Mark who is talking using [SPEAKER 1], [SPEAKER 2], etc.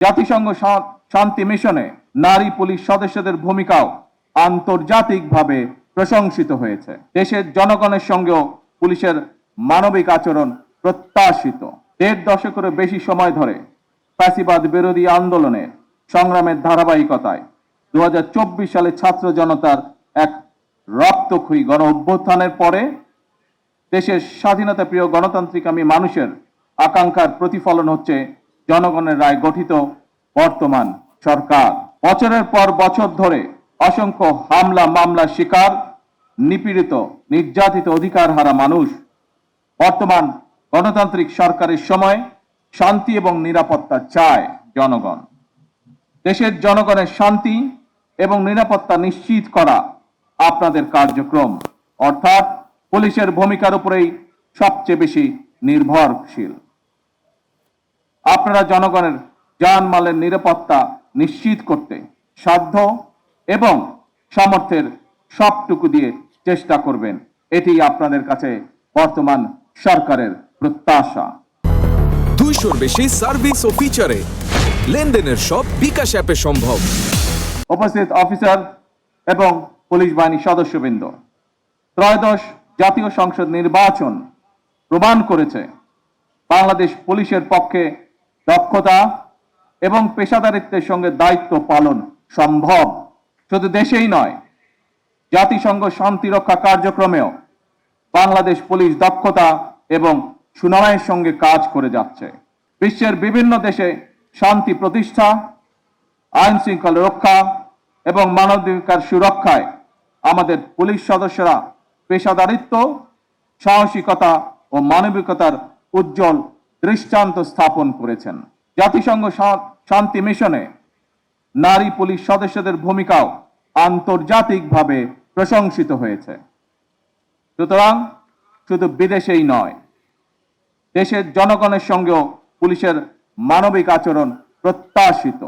[SPEAKER 1] জাতিসংঘ শান্তি মিশনে নারী পুলিশ সদস্যদের ভূমিকাও আন্তর্জাতিকভাবে প্রশংসিত হয়েছে। দেশের জনগণের সঙ্গেও পুলিশের মানবিক আচরণ প্রত্যাশিত। ১.৫ দশকেরও বেশি সময় ধরে ফ্যাসিবাদ বিরোধী আন্দোলনে সংগ্রামের ধারাবাহিকতায় ২০২৪ সালে ছাত্র জনতার এক রক্তক্ষয়ী গণ অভ্যুত্থানের পরে দেশের স্বাধীনতা প্রিয় গণতান্ত্রিকামী মানুষের আকাঙ্ক্ষার প্রতিফলন হচ্ছে জনগণের রায় গঠিত বর্তমান সরকার। বছরের পর বছর ধরে অসংখ্য হামলা মামলার শিকার, নিপীড়িত নির্যাতিত অধিকার হারা মানুষ বর্তমান গণতান্ত্রিক সরকারের সময় শান্তি এবং নিরাপত্তা চায় জনগণ। দেশের জনগণের শান্তি এবং নিরাপত্তা নিশ্চিত করা আপনাদের কার্যক্রম, অর্থাৎ পুলিশের ভূমিকার উপরেই সবচেয়ে বেশি নির্ভরশীল। আপনারা জনগণের জানমালের নিরাপত্তা নিশ্চিত করতে সাধ্য এবং সামর্থ্যের সবটুকু দিয়ে চেষ্টা করবেন, এটি আপনাদের কাছে বর্তমান সরকারের প্রত্যাশা।
[SPEAKER 2] 200-র বেশি সার্ভিস ও ফিচারে লেনদেনের সব বিকাশ অ্যাপে সম্ভব।
[SPEAKER 1] উপস্থিত অফিসার এবং পুলিশ বাহিনীর সদস্যবৃন্দ, ত্রয়োদশ জাতীয় সংসদ নির্বাচন প্রমাণ করেছে বাংলাদেশ পুলিশের পক্ষে দক্ষতা এবং পেশাদারিত্বের সঙ্গে দায়িত্ব পালন সম্ভব। শুধু দেশেই নয়, জাতিসংঘ শান্তিরক্ষা কার্যক্রমেও বাংলাদেশ পুলিশ দক্ষতা এবং সুনামের সঙ্গে কাজ করে যাচ্ছে। বিশ্বের বিভিন্ন দেশে শান্তি প্রতিষ্ঠা, আইন শৃঙ্খলা রক্ষা এবং মানবাধিকার সুরক্ষায় আমাদের পুলিশ সদস্যরা পেশাদারিত্ব, সাহসিকতা ও মানবিকতার উজ্জ্বল দৃষ্টান্ত স্থাপন করেছেন। জাতিসংঘ শান্তি মিশনে নারী পুলিশ সদস্যদের ভূমিকাও আন্তর্জাতিকভাবে প্রশংসিত হয়েছে। সুতরাং শুধু বিদেশেই নয়, দেশের জনগণের সঙ্গেও পুলিশের মানবিক আচরণ প্রত্যাশিত।